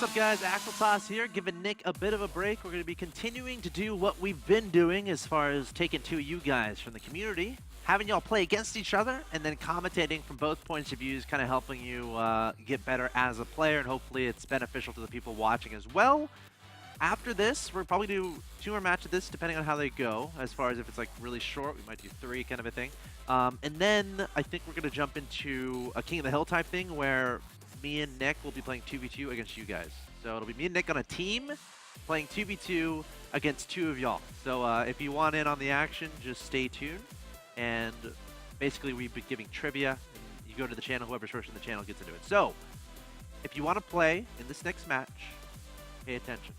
What's up, guys? Axel Toss here, giving Nick a bit of a break. We're going to be continuing to do what we've been doing as far as taking two of you guys from the community, having y'all play against each other, and then commentating from both points of views, kind of helping you get better as a player, and hopefully it's beneficial to the people watching as well. After this, we'll probably do 2 more matches of this, depending on how they go. As far as if it's like really short, we might do 3, kind of a thing. And then I think we're going to jump into a King of the Hill type thing where me and Nick will be playing 2v2 against you guys. So it'll be me and Nick on a team playing 2v2 against 2 of y'all. So if you want in on the action, just stay tuned. And basically, we've been giving trivia. You go to the channel, whoever's first in the channel gets into it. So if you want to play in this next match, pay attention.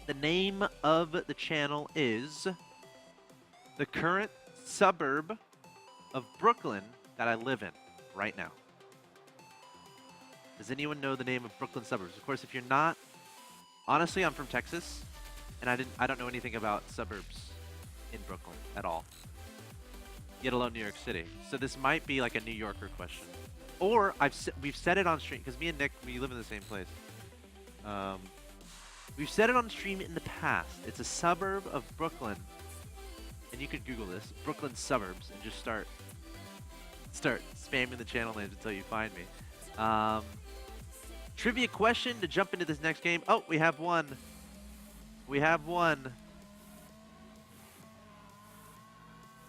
The name of the channel is the current suburb of Brooklyn that I live in right now. Does anyone know the name of Brooklyn suburbs? Of course, if you're not, honestly, I'm from Texas, and I don't know anything about suburbs in Brooklyn at all, yet alone New York City. So this might be like a New Yorker question, or we've said it on stream because me and Nick, we live in the same place. We've said it on stream in the past. It's a suburb of Brooklyn, and you could Google this, Brooklyn suburbs, and just start spamming the channel names until you find me. Trivia question to jump into this next game. Oh, we have one. We have one.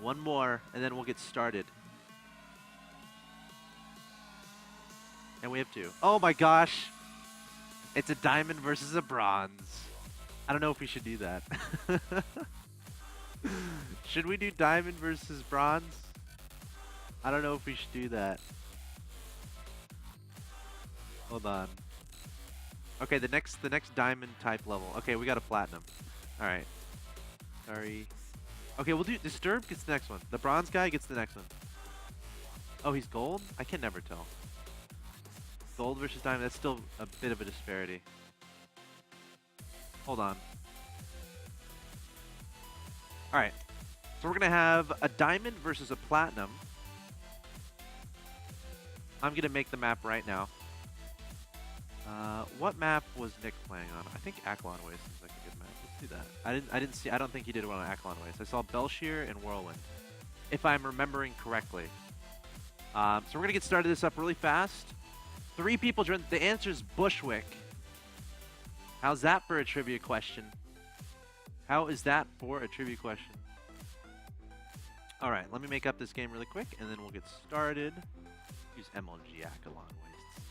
One more, and then we'll get started. And we have 2. Oh my gosh. It's a diamond versus a bronze. I don't know if we should do that. Should we do diamond versus bronze? I don't know if we should do that. Hold on. Okay, the next diamond type level. Okay, we got a platinum. All right. Sorry. Okay, we'll do Disturb gets the next one. The bronze guy gets the next one. Oh, he's gold? I can never tell. Gold versus diamond, that's still a bit of a disparity. Hold on. Alright. So we're going to have a diamond versus a platinum. I'm going to make the map right now. What map was Nick playing on? I think Akalon Waste is like a good map. Let's do that. I don't think he did one on Akalon Waste. I saw Belshire and Whirlwind, if I'm remembering correctly. So we're going to get started this up really fast. 3 people joined. The answer is Bushwick. How's that for a trivia question? How is that for a trivia question? All right, let me make up this game really quick, and then we'll get started. Use MLG Akalon Wastes.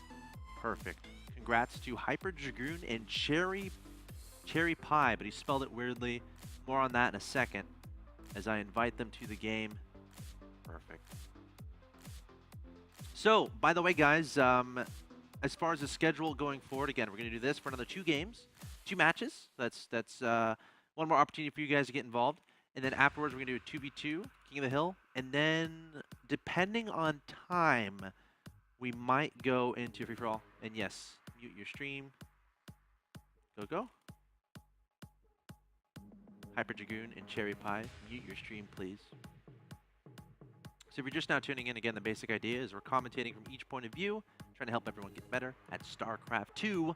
Perfect. Congrats to HyperDragoon and CheriPal, but he spelled it weirdly. More on that in a second as I invite them to the game. Perfect. So, by the way, guys, as far as the schedule going forward, again, we're going to do this for another 2 games, 2 matches. That's one more opportunity for you guys to get involved. And then afterwards, we're going to do a 2v2, King of the Hill. And then, depending on time, we might go into a free-for-all. And yes, mute your stream. Go. HyperDragoon and CheriPal, mute your stream, please. So if you're just now tuning in, again, the basic idea is we're commentating from each point of view, trying to help everyone get better at StarCraft 2.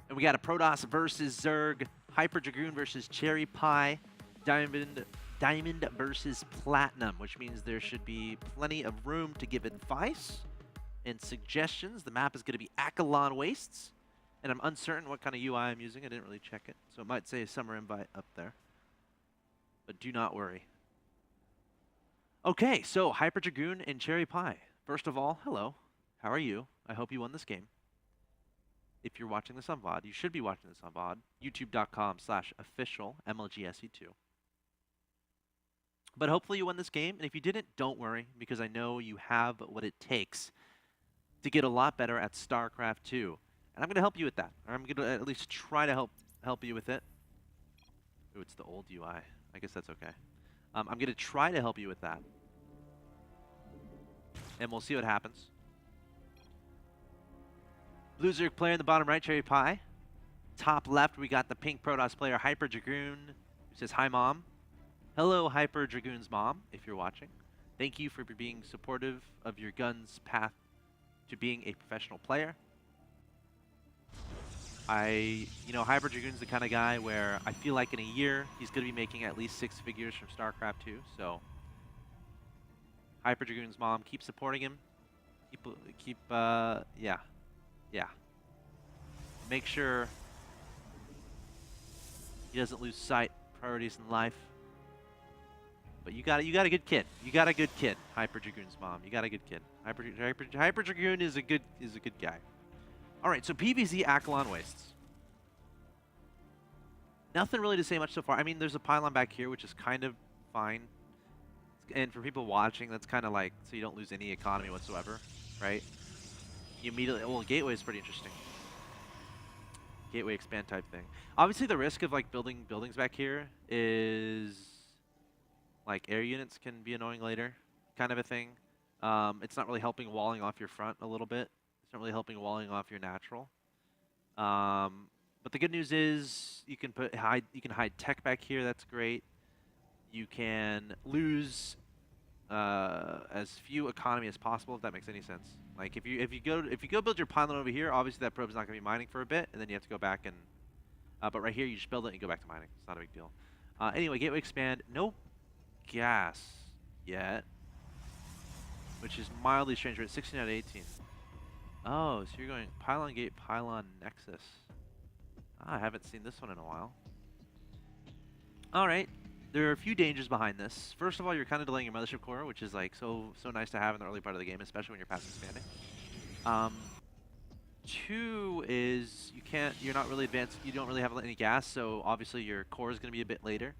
And we got a Protoss versus Zerg, HyperDragoon versus CheriPal, Diamond versus Platinum, which means there should be plenty of room to give advice and suggestions. The map is going to be Akalon Wastes, and I'm uncertain what kind of UI I'm using. I didn't really check it, so it might say Summer Invite up there. But do not worry. Okay, so HyperDragoon and CheriPal. First of all, hello. How are you? I hope you won this game. If you're watching this on VOD, you should be watching this on VOD. YouTube.com/official MLGSE2. But hopefully you won this game, and if you didn't, don't worry, because I know you have what it takes to get a lot better at StarCraft 2. And I'm going to help you with that. Or I'm going to at least try to help you with it. Ooh, it's the old UI. I guess that's okay. I'm going to try to help you with that. And we'll see what happens. Blue Zerg player in the bottom right, CheriPal. Top left, we got the pink Protoss player, HyperDragoon, who says, "Hi, Mom." Hello, HyperDragoon's mom, if you're watching. Thank you for being supportive of your gun's path to being a professional player. You know, HyperDragoon's the kind of guy where I feel like in a year he's going to be making at least 6 figures from StarCraft 2. So HyperDragoon's mom, keep supporting him. Yeah. Make sure he doesn't lose sight of priorities in life. But you got a good kid. You got a good kid, HyperDragoon's mom. You got a good kid. HyperDragoon is a good guy. All right, so PvZ Akalon Wastes. Nothing really to say much so far. I mean, there's a pylon back here, which is kind of fine. And for people watching, that's kind of like, so you don't lose any economy whatsoever, right? You immediately, well, Gateway is pretty interesting. Gateway expand type thing. Obviously, the risk of like building buildings back here is like air units can be annoying later, kind of a thing. It's not really helping walling off your front a little bit. It's not really helping walling off your natural. But the good news is you can hide tech back here. That's great. You can lose as few economy as possible, if that makes any sense. Like if you go build your pylon over here, obviously that probe's not going to be mining for a bit, and then you have to go back and. But right here, you just build it and you go back to mining. It's not a big deal. Anyway, Gateway expand. No gas yet, which is mildly strange. We're at 16 out of 18. Oh, so you're going pylon gate, pylon nexus. I haven't seen this one in a while. All right. There are a few dangers behind this. First of all, you're kind of delaying your mothership core, which is like so nice to have in the early part of the game, especially when you're passive expanding. 2 is you're not really advanced. You don't really have any gas, so obviously your core is going to be a bit later.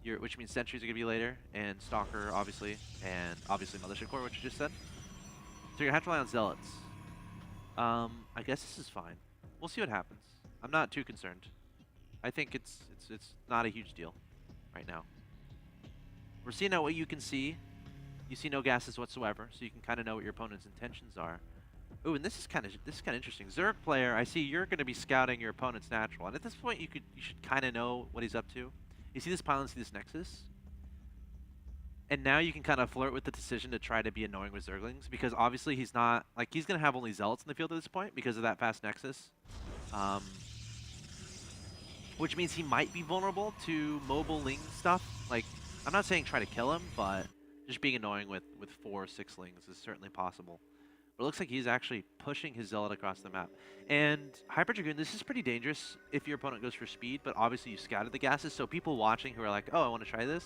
Which means sentries are going to be later, and stalker obviously, and obviously mothership core, which you just said. So you're gonna have to rely on zealots. I guess this is fine. We'll see what happens. I'm not too concerned. I think it's not a huge deal right now. We're seeing out what you can see. You see no gases whatsoever, so you can kind of know what your opponent's intentions are. Ooh, and this is kind of interesting. Zerg player, I see you're going to be scouting your opponent's natural, and at this point you should kind of know what he's up to. You see this pylon, see this nexus, and now you can kind of flirt with the decision to try to be annoying with Zerglings, because obviously he's not like he's going to have only zealots in the field at this point because of that fast nexus. Which means he might be vulnerable to mobile ling stuff. Like, I'm not saying try to kill him, but just being annoying with 4 or 6 lings is certainly possible. But it looks like he's actually pushing his zealot across the map. And HyperDragoon, this is pretty dangerous if your opponent goes for speed, but obviously you scouted the gases, so people watching who are like, oh, I want to try this.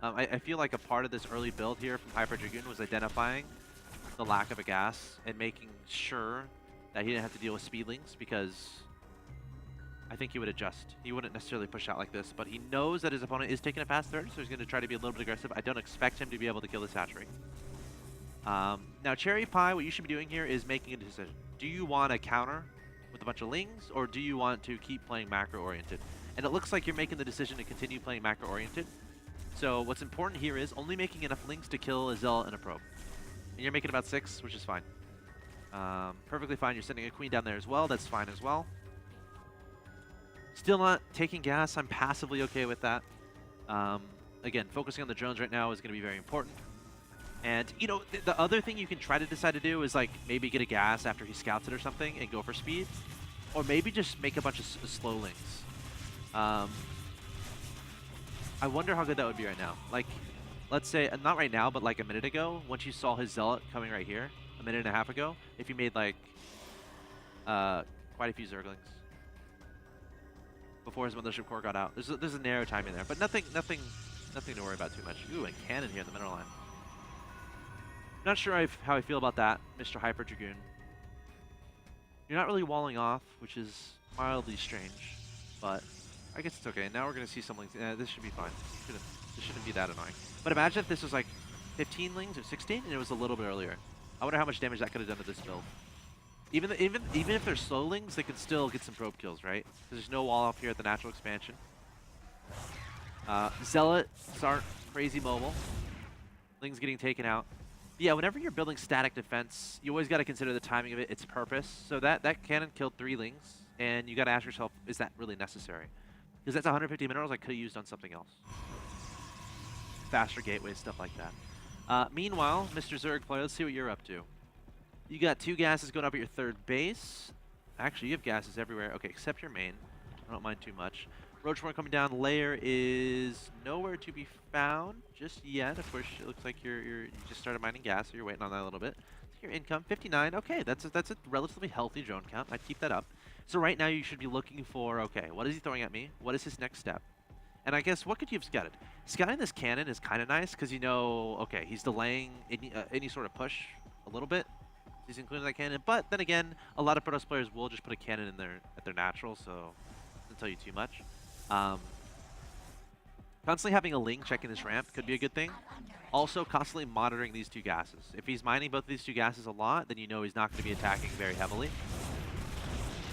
I feel like a part of this early build here from HyperDragoon was identifying the lack of a gas and making sure that he didn't have to deal with speedlings, because I think he would adjust. He wouldn't necessarily push out like this, but he knows that his opponent is taking a fast third, so he's going to try to be a little bit aggressive. I don't expect him to be able to kill the Saturate. Now, CheriPal, what you should be doing here is making a decision. Do you want to counter with a bunch of lings, or do you want to keep playing macro-oriented? And it looks like you're making the decision to continue playing macro-oriented. So what's important here is only making enough lings to kill a zealot and a probe. And you're making about 6, which is fine. Perfectly fine. You're sending a queen down there as well. That's fine as well. Still not taking gas. I'm passively okay with that. Again, focusing on the drones right now is going to be very important. And, you know, the other thing you can try to decide to do is, like, maybe get a gas after he scouts it or something and go for speed. Or maybe just make a bunch of slow lings. I wonder how good that would be right now. Like, let's say, not right now, but like a minute ago, once you saw his zealot coming right here, a minute and a half ago, if you made, like, quite a few Zerglings before his mothership core got out. There's a narrow timing there, but nothing to worry about too much. Ooh, and cannon here in the mineral line. Not sure how I feel about that, Mr. HyperDragoon. You're not really walling off, which is mildly strange, but I guess it's okay. Now we're going to see some lings. This should be fine. This shouldn't be that annoying. But imagine if this was like 15 lings or 16 and it was a little bit earlier. I wonder how much damage that could have done to this build. Even if they're slow lings, they can still get some probe kills, right? Because there's no wall off here at the natural expansion. Zealots aren't crazy mobile. Lings getting taken out. Yeah, whenever you're building static defense, you always got to consider the timing of it, its purpose. So that cannon killed 3 lings, and you got to ask yourself, is that really necessary? Because that's 150 minerals I could have used on something else. Faster gateways, stuff like that. Meanwhile, Mr. Zerg player, let's see what you're up to. You got 2 gases going up at your 3rd base. Actually, you have gases everywhere. Okay, except your main. I don't mind too much. Roach Worm coming down. Lair is nowhere to be found just yet. Of course, it looks like you just started mining gas, so you're waiting on that a little bit. Your income, 59. Okay, that's a relatively healthy drone count. I'd keep that up. So right now you should be looking for, okay, what is he throwing at me? What is his next step? And I guess, what could you have scouted? Scouting this cannon is kind of nice because you know, okay, he's delaying any sort of push a little bit. He's including that cannon. But then again, a lot of Protoss players will just put a cannon in at their natural, so it doesn't tell you too much. Constantly having a Ling checking this ramp could be a good thing. Also, constantly monitoring these two gases. If he's mining both of these two gases a lot, then you know he's not going to be attacking very heavily.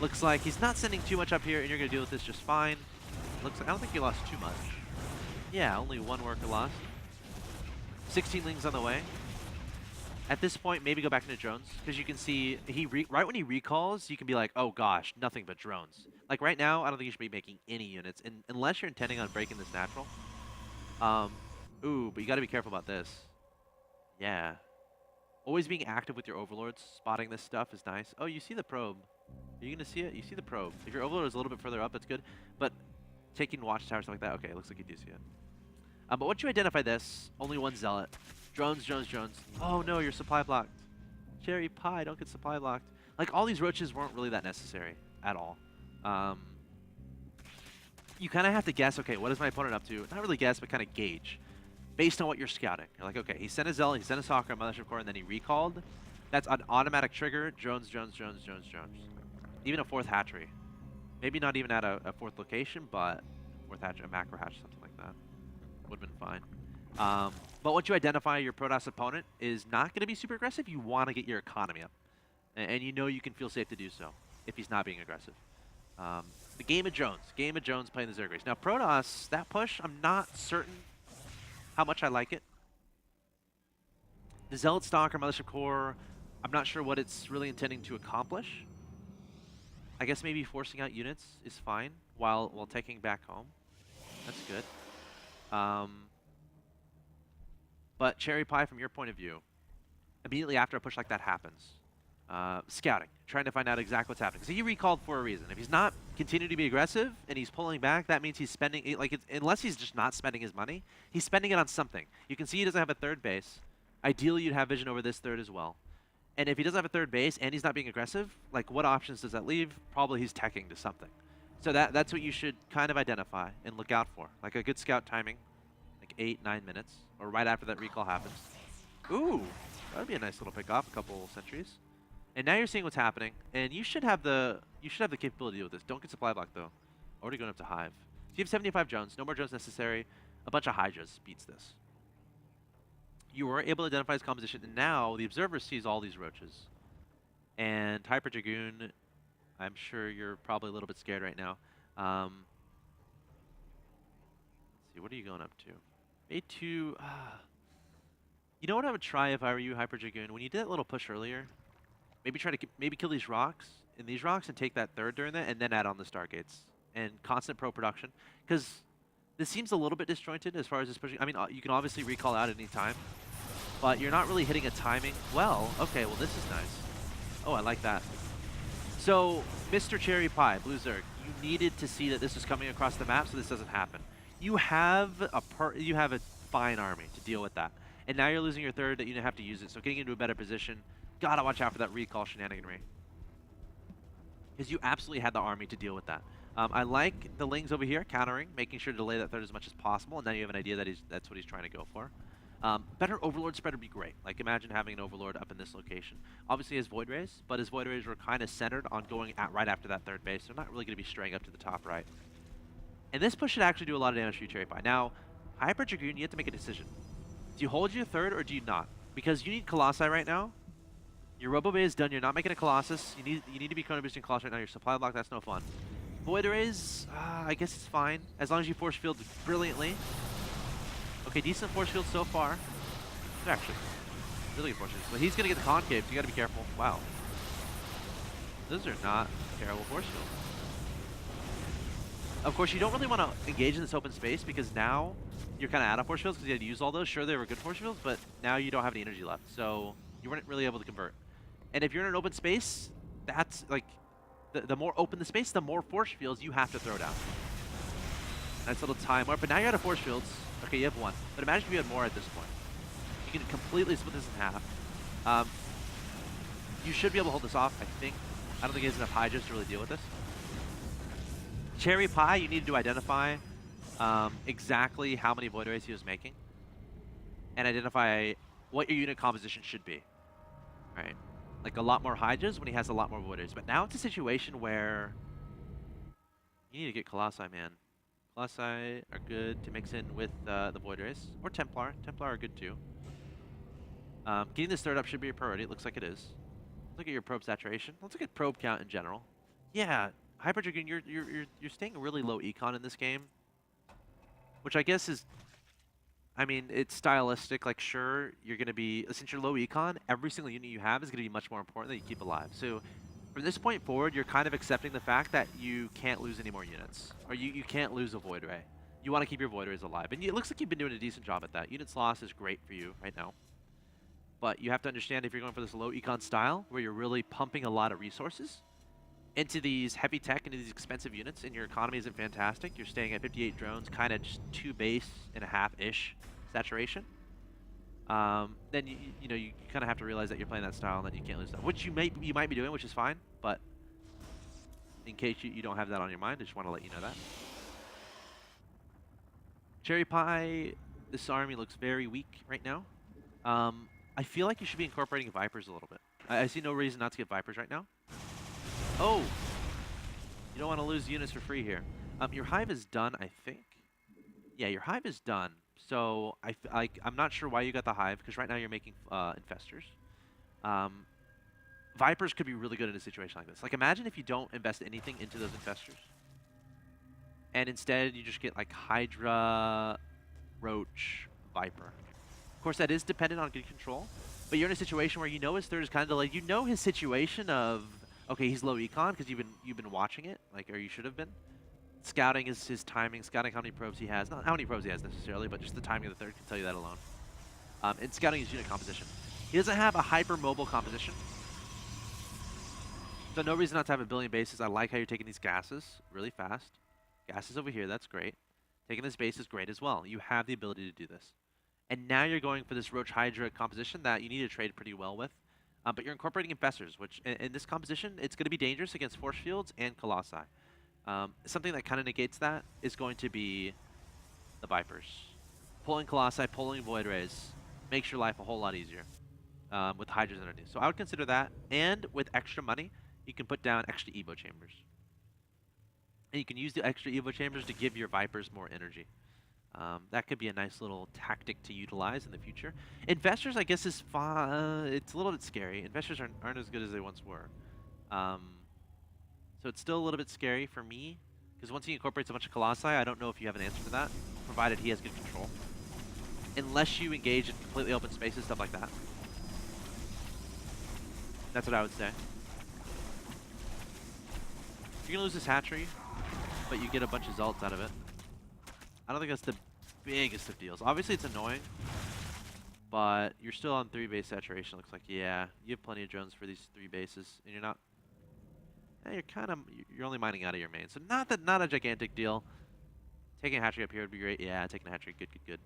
Looks like he's not sending too much up here, and you're going to deal with this just fine. Looks like, I don't think you lost too much. Yeah, only one worker lost. 16 Lings on the way. At this point, maybe go back into drones, because you can see, right when he recalls, you can be like, oh gosh, nothing but drones. Like right now, I don't think you should be making any units, unless you're intending on breaking this natural. Ooh, but you gotta be careful about this. Yeah. Always being active with your overlords, spotting this stuff is nice. Oh, you see the probe. Are you gonna see it? You see the probe. If your overlord is a little bit further up, that's good. But taking watchtower, stuff like that, okay, it looks like you do see it. But once you identify this, only one zealot. Drones, drones, drones. Oh no, you're supply blocked. CheriPal, don't get supply blocked. Like, all these roaches weren't really that necessary at all. You kind of have to guess, okay, what is my opponent up to? Not really guess, but kind of gauge. Based on what you're scouting. You're like, okay, he sent a zealot, he sent a soccer, a mothership core, and then he recalled. That's an automatic trigger. Drones, drones, drones, drones, drones. Even a fourth hatchery. Maybe not even at a fourth location, but fourth hatchery, a macro hatch, something like that. Would have been fine. But once you identify your Protoss opponent is not going to be super aggressive, you want to get your economy up. And you know you can feel safe to do so if he's not being aggressive. The game of Jones playing the Zerg race. Now Protoss, that push, I'm not certain how much I like it. The Zealot Stalker, Mothership Core, I'm not sure what it's really intending to accomplish. I guess maybe forcing out units is fine while taking back home. That's good. But CheriPal, from your point of view, immediately after a push like that happens, scouting, trying to find out exactly what's happening. Because he recalled for a reason. If he's not continuing to be aggressive and he's pulling back, that means he's spending, unless he's just not spending his money, he's spending it on something. You can see he doesn't have a third base. Ideally, you'd have vision over this third as well. And if he doesn't have a third base and he's not being aggressive, like, what options does that leave? Probably he's teching to something. So that's what you should kind of identify and look out for. Like a good scout timing, like 8-9 minutes, or right after that recall happens. Ooh, that would be a nice little pick off, a couple sentries. And now you're seeing what's happening, and you should have the capability to deal with this. Don't get supply block though. Already going up to Hive. So you have 75 drones, no more drones necessary. A bunch of Hydras beats this. You were able to identify his composition, and now the observer sees all these roaches. And HyperDragoon, I'm sure you're probably a little bit scared right now. Let's see, what are you going up to? A2, you know what I would try if I were you, HyperDragoon? When you did that little push earlier, maybe try to kill these rocks, and take that third during that, and then add on the Stargates. And constant pro production. Because this seems a little bit disjointed as far as this pushing. I mean, you can obviously recall out at any time, but you're not really hitting a timing. Well, okay, well this is nice. Oh, I like that. So, Mr. CheriPal, Blue Zerg, you needed to see that this was coming across the map so this doesn't happen. You have a fine army to deal with that. And now you're losing your third that you didn't have to use it, so getting into a better position, gotta watch out for that recall shenaniganry. Because you absolutely had the army to deal with that. I like the Lings over here, countering, making sure to delay that third as much as possible, and now you have an idea that that's what he's trying to go for. Better Overlord spread would be great. Like, imagine having an Overlord up in this location. Obviously, his Void Rays, but his Void Rays were kind of centered on going right after that third base. They're not really going to be straying up to the top right. And this push should actually do a lot of damage to you, CheriPal. Now, HyperDragoon, you have to make a decision. Do you hold your third or do you not? Because you need Colossi right now. Your Robo Bay is done. You're not making a Colossus. You need to be Chrono Boosting Colossus right now. Your supply block, that's no fun. Void Rays, I guess it's fine. As long as you force field brilliantly. Okay, decent force field so far. Actually, really good force fields. But he's going to get the concave, so you got to be careful. Wow. Those are not terrible force fields. Of course, you don't really want to engage in this open space because now you're kind of out of force fields because you had to use all those. Sure, they were good force fields, but now you don't have any energy left. So you weren't really able to convert. And if you're in an open space, that's like, the more open the space, the more force fields you have to throw down. Nice little time warp, but now you're out of force fields. Okay, you have one, but imagine if you had more at this point. You can completely split this in half. You should be able to hold this off, I think. I don't think he has enough Hydras to really deal with this. CheriPal, you need to identify exactly how many Void Rays he was making, and identify what your unit composition should be. Right? Like a lot more Hydras when he has a lot more Void Rays. But now it's a situation where you need to get Colossi, man. Colossi are good to mix in with the Void Rays. Or Templar. Templar are good too. Getting this third up should be a priority. It looks like it is. Look at your probe saturation. Let's look at probe count in general. Yeah, HyperDragoon, you're staying really low econ in this game, which I guess is, I mean, it's stylistic. Like, sure, you're going to be, since you're low econ, every single unit you have is going to be much more important that you keep alive. So from this point forward, you're kind of accepting the fact that you can't lose any more units, or you can't lose a Void Ray. You want to keep your Void Rays alive, and it looks like you've been doing a decent job at that. Units lost is great for you right now. But you have to understand, if you're going for this low econ style, where you're really pumping a lot of resources into these heavy tech, into these expensive units, and your economy isn't fantastic, you're staying at 58 drones, kind of just 2 base and a half-ish saturation, then you know, you kind of have to realize that you're playing that style and that you can't lose that, which you might be doing, which is fine. But in case you don't have that on your mind, I just want to let you know that. CheriPal, this army looks very weak right now. I feel like you should be incorporating Vipers a little bit. I see no reason not to get Vipers right now. Oh! You don't want to lose units for free here. Your Hive is done, I think. Yeah, your Hive is done. So I'm not sure why you got the Hive, because right now you're making Infestors. Vipers could be really good in a situation like this. Like, imagine if you don't invest anything into those Infestors, and instead you just get like Hydra, Roach, Viper. Of course, that is dependent on good control, but you're in a situation where you know his third is kind of delayed. You know his situation of, okay, he's low econ because you've been watching it, like, or you should have been. Scouting is his timing, scouting how many probes he has. Not how many probes he has necessarily, but just the timing of the third can tell you that alone. And scouting his unit composition. He doesn't have a hyper-mobile composition, so no reason not to have a billion bases. I like how you're taking these gases really fast. Gases over here, that's great. Taking this base is great as well. You have the ability to do this. And now you're going for this Roach Hydra composition that you need to trade pretty well with. But you're incorporating Infestors, which in this composition, it's going to be dangerous against Force Fields and Colossi. Something that kind of negates that is going to be the Vipers. Pulling Colossi, pulling Void Rays makes your life a whole lot easier with Hydras underneath. So I would consider that. And with extra money, you can put down extra Evo Chambers. And you can use the extra Evo Chambers to give your Vipers more energy. That could be a nice little tactic to utilize in the future. Infestors, I guess, is fun. It's a little bit scary. Infestors aren't as good as they once were. So it's still a little bit scary for me, because once he incorporates a bunch of Colossi, I don't know if you have an answer to that, provided he has good control. Unless you engage in completely open spaces, stuff like that. That's what I would say. You're going to lose this hatchery, but you get a bunch of Zults out of it. I don't think that's the biggest of deals. Obviously, it's annoying, but you're still on 3 base saturation. Looks like, yeah, you have plenty of drones for these 3 bases, and you're not. You're only mining out of your main, so not a gigantic deal. Taking a hatchery up here would be great. Yeah, taking a hatchery, good.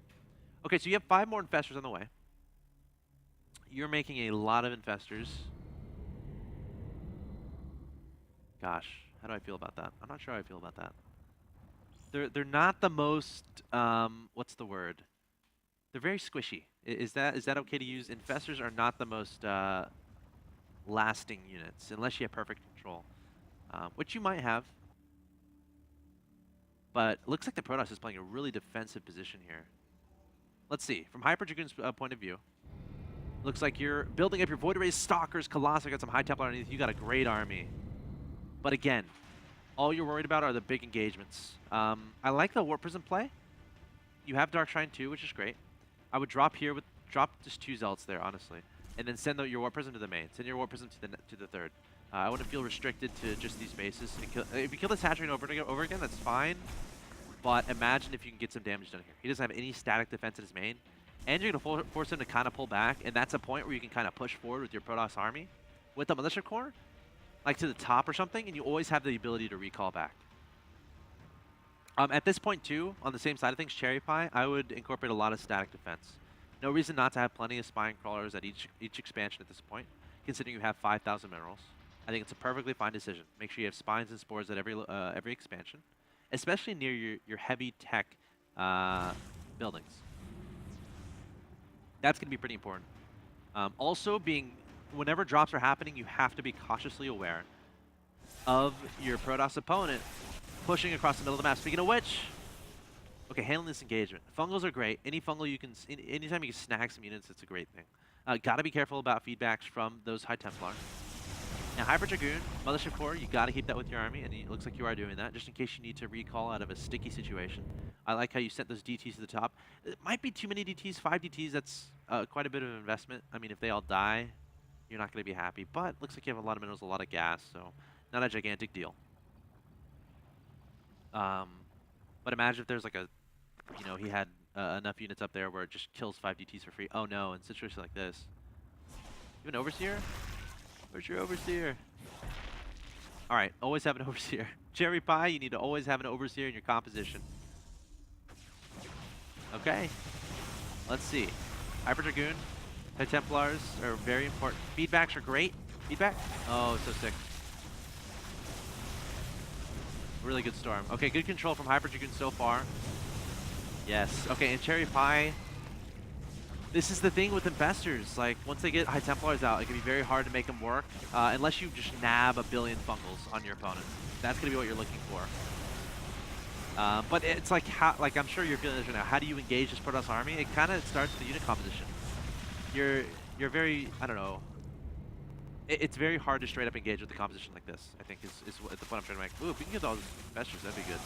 Okay, so you have 5 more Infestors on the way. You're making a lot of Infestors. Gosh, how do I feel about that? I'm not sure how I feel about that. They're not the most, what's the word? They're very squishy. Is that okay to use? Infestors are not the most lasting units, unless you have perfect control, which you might have. But it looks like the Protoss is playing a really defensive position here. Let's see, from HyperDragoon's point of view, looks like you're building up your Void Rays, Stalkers, Colossi, got some High Templar underneath. You got a great army. But again, all you're worried about are the big engagements. I like the Warp Prism play. You have Dark Shrine too, which is great. I would drop here with just 2 Zealots there, honestly, and then send your Warp Prism to the main. Send your Warp Prism to the third. I wouldn't feel restricted to just these bases. If you kill this hatchery over again, that's fine. But imagine if you can get some damage done here. He doesn't have any static defense in his main, and you're going to force him to kind of pull back, and that's a point where you can kind of push forward with your Protoss army with the Militia Corps. like to the top or something, and you always have the ability to recall back. At this point too, on the same side of things, CheriPal, I would incorporate a lot of static defense. No reason not to have plenty of spine crawlers at each expansion at this point, considering you have 5,000 minerals. I think it's a perfectly fine decision. Make sure you have spines and spores at every expansion, especially near your heavy tech buildings. That's going to be pretty important. Also, whenever drops are happening, you have to be cautiously aware of your Protoss opponent pushing across the middle of the map. Speaking of which, okay, handling this engagement. Fungals are great. Anytime you can snag some units, it's a great thing. Gotta be careful about feedbacks from those High Templar. Now, HyperDragoon, Mothership Core, you gotta keep that with your army, and it looks like you are doing that, just in case you need to recall out of a sticky situation. I like how you sent those DTs to the top. It might be too many DTs, 5 DTs, that's quite a bit of an investment. I mean, if they all die, you're not gonna be happy, but looks like you have a lot of minerals, a lot of gas, so not a gigantic deal. But imagine if there's like he had enough units up there where it just kills 5 DTs for free. Oh no, in situations like this. You have an Overseer? Where's your Overseer? Alright, always have an Overseer. CheriPal, you need to always have an Overseer in your composition. Okay. Let's see. HyperDragoon, High Templars are very important. Feedbacks are great. Feedback? Oh, so sick. Really good storm. Okay, good control from HyperDragoon so far. Yes. Okay, and CheriPal. This is the thing with Infestors. Like, once they get High Templars out, it can be very hard to make them work unless you just nab a billion fungals on your opponent. That's going to be what you're looking for. But it's like, I'm sure you're feeling this right now. How do you engage this Protoss army? It kind of starts with the unit composition. You're very, I don't know. It's very hard to straight up engage with the composition like this, I think, is the point I'm trying to make. Ooh, if we can get all these Infestors, that'd be good.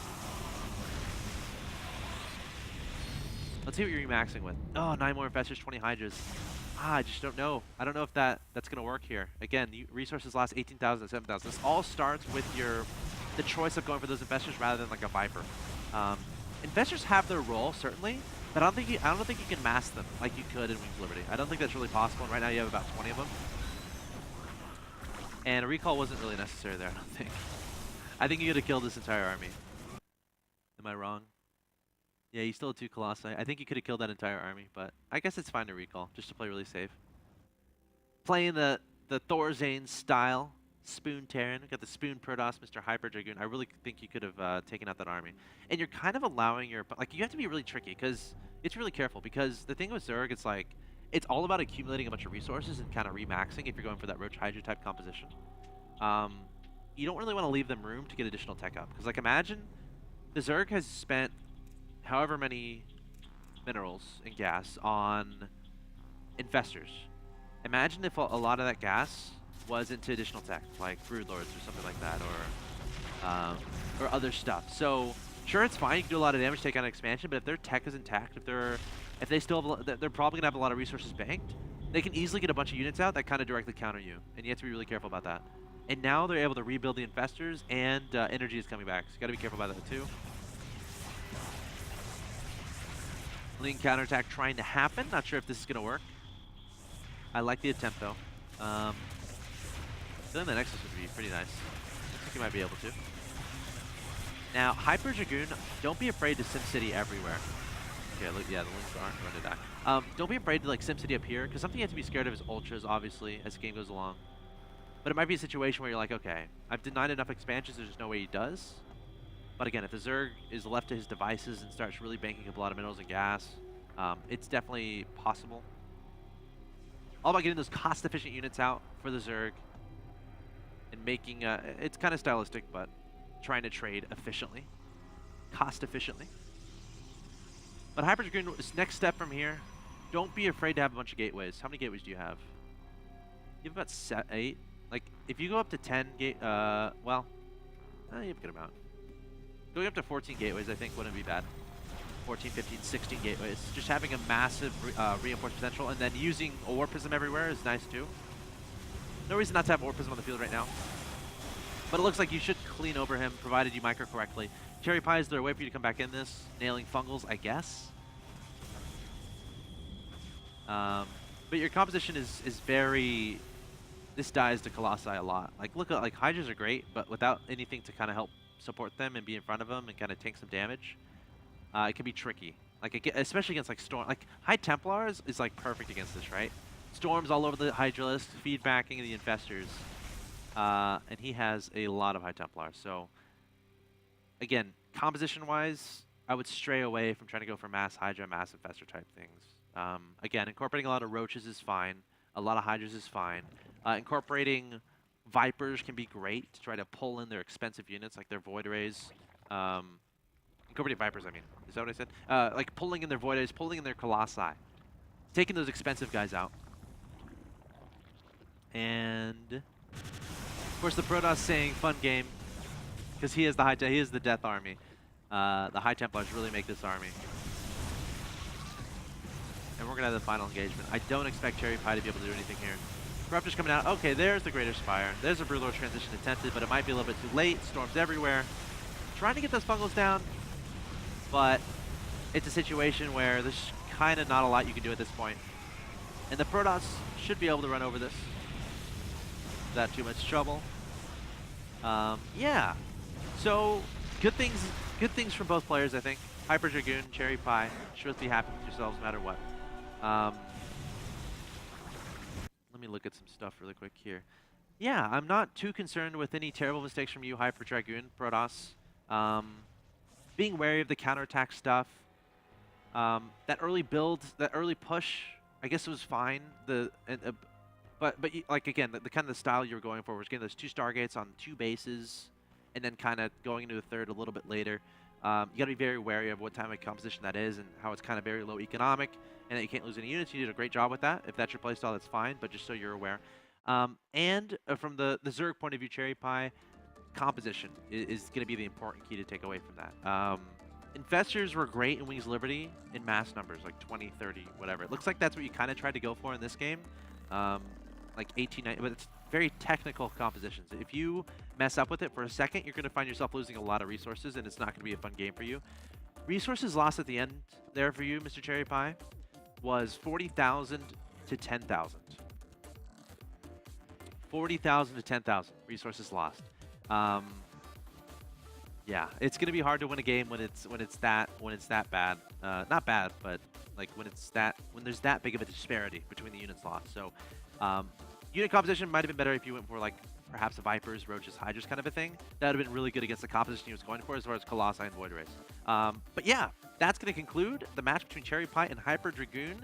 Let's see what you're remaxing with. Oh, 9 more Infestors, 20 Hydras. I just don't know. I don't know if that's going to work here. Again, the resources last 18,000 and 7,000. This all starts with the choice of going for those Infestors rather than like a Viper. Infestors have their role, certainly, but I don't think you can mask them like you could in Wings of Liberty. I don't think that's really possible, and right now you have about 20 of them. And a recall wasn't really necessary there, I don't think. I think you could have killed this entire army. Am I wrong? Yeah, you still had 2 Colossi. I think you could have killed that entire army, but I guess it's fine to recall, just to play really safe. Playing the Thorzane style, Spoon Terran. We got the Spoon Protoss, Mr. HyperDragoon. I really think you could have taken out that army. And you're kind of allowing your... Like, you have to be really tricky, because it's really careful, because the thing with Zerg, it's like... It's all about accumulating a bunch of resources and kind of remaxing if you're going for that Roach Hydra type composition. You don't really want to leave them room to get additional tech up. Because, like, imagine the Zerg has spent however many minerals and gas on Infestors. Imagine if a lot of that gas was into additional tech, like Broodlords or something like that, or other stuff. So, sure, it's fine. You can do a lot of damage, take out an expansion, but if their tech is intact, if they still have, they're probably gonna have a lot of resources banked. They can easily get a bunch of units out that kind of directly counter you, and you have to be really careful about that. And now they're able to rebuild the Infestors, and energy is coming back, so you got to be careful about that too. Lean counterattack trying to happen. Not sure if this is gonna work. I like the attempt though. Feeling the Nexus would be pretty nice. Looks like you might be able to. Now, HyperDragoon, don't be afraid to SimCity everywhere. Okay, look, yeah, the links aren't going to die. Don't be afraid to like SimCity up here, because something you have to be scared of is Ultras, obviously, as the game goes along. But it might be a situation where you're like, okay, I've denied enough expansions, there's just no way he does. But again, if the Zerg is left to his devices and starts really banking up a lot of minerals and gas, it's definitely possible. All about getting those cost-efficient units out for the Zerg and making, it's kind of stylistic, but trying to trade efficiently, cost-efficiently. But HyperDragoon, next step from here, don't be afraid to have a bunch of gateways. How many gateways do you have? You have about 8. Like, if you go up to 10 you have a good amount. Going up to 14 gateways, I think, wouldn't be bad. 14, 15, 16 gateways. Just having a massive reinforced potential, and then using Ore Prism everywhere is nice too. No reason not to have Ore Prism on the field right now. But it looks like you should clean over him, provided you micro correctly. CheriPal, is there a way for you to come back in this? Nailing Fungals, I guess. But your composition is very this dies to Colossi a lot. Like, look at, like, Hydras are great, but without anything to kind of help support them and be in front of them and kind of take some damage, it can be tricky. Like, especially against, like, Storm. Like, High Templars is, like, perfect against this, right? Storms all over the Hydra list, feedbacking the Infestors. And he has a lot of High Templars. So, again, composition-wise, I would stray away from trying to go for mass Hydra, mass Infestor type things. Again, incorporating a lot of Roaches is fine. A lot of Hydras is fine. Incorporating Vipers can be great to try to pull in their expensive units, like their Void Rays. Incorporating Vipers, I mean. Is that what I said? Like pulling in their Void Rays, pulling in their Colossi. Taking those expensive guys out. And, of course, the Protoss saying, fun game. Because he is the Death Army. The High Templars really make this army. And we're going to have the final engagement. I don't expect CheriPal to be able to do anything here. Corruptor's coming out. Okay, there's the Greater Spire. There's a Broodlord transition attempted, but it might be a little bit too late. Storms everywhere. Trying to get those fungals down, but it's a situation where there's kind of not a lot you can do at this point. And the Protoss should be able to run over this without too much trouble. Yeah. So, good things from both players, I think. HyperDragoon, CheriPal, should be happy with yourselves no matter what. Let me look at some stuff really quick here. Yeah, I'm not too concerned with any terrible mistakes from you, HyperDragoon, Protoss. Being wary of the counterattack stuff. That early build, that early push, I guess it was fine. But like again, the kind of the style you were going for was getting those 2 Stargates on 2 bases, and then kind of going into a third a little bit later. You got to be very wary of what type of composition that is and how it's kind of very low economic, and that you can't lose any units. You did a great job with that. If that's your playstyle, that's fine, but just so you're aware. And from the Zerg point of view, CheriPal, composition is going to be the important key to take away from that. Infestors were great in Wings Liberty in mass numbers, like 20, 30, whatever. It looks like that's what you kind of tried to go for in this game. Like 18, 19, but it's very technical compositions. If you mess up with it for a second, you're going to find yourself losing a lot of resources, and it's not going to be a fun game for you. Resources lost at the end there for you, Mr. CheriPal, was 40,000 to 10,000. 40,000 to 10,000 resources lost. Yeah, it's going to be hard to win a game when it's that bad. Not bad, but like when there's that big of a disparity between the units lost. So, unit composition might have been better if you went for like perhaps a Vipers, Roaches, Hydras kind of a thing. That would have been really good against the composition he was going for as far as Colossi and Void Rays. But yeah, that's going to conclude the match between CheriPal and HyperDragoon.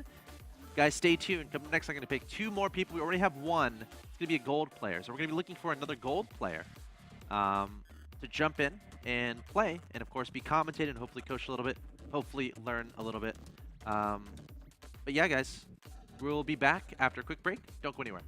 Guys, stay tuned. Coming next, I'm going to pick 2 more people. We already have 1. It's going to be a gold player. So we're going to be looking for another gold player to jump in and play, and of course be commentated and hopefully coach a little bit, hopefully learn a little bit. But yeah, guys, we'll be back after a quick break. Don't go anywhere.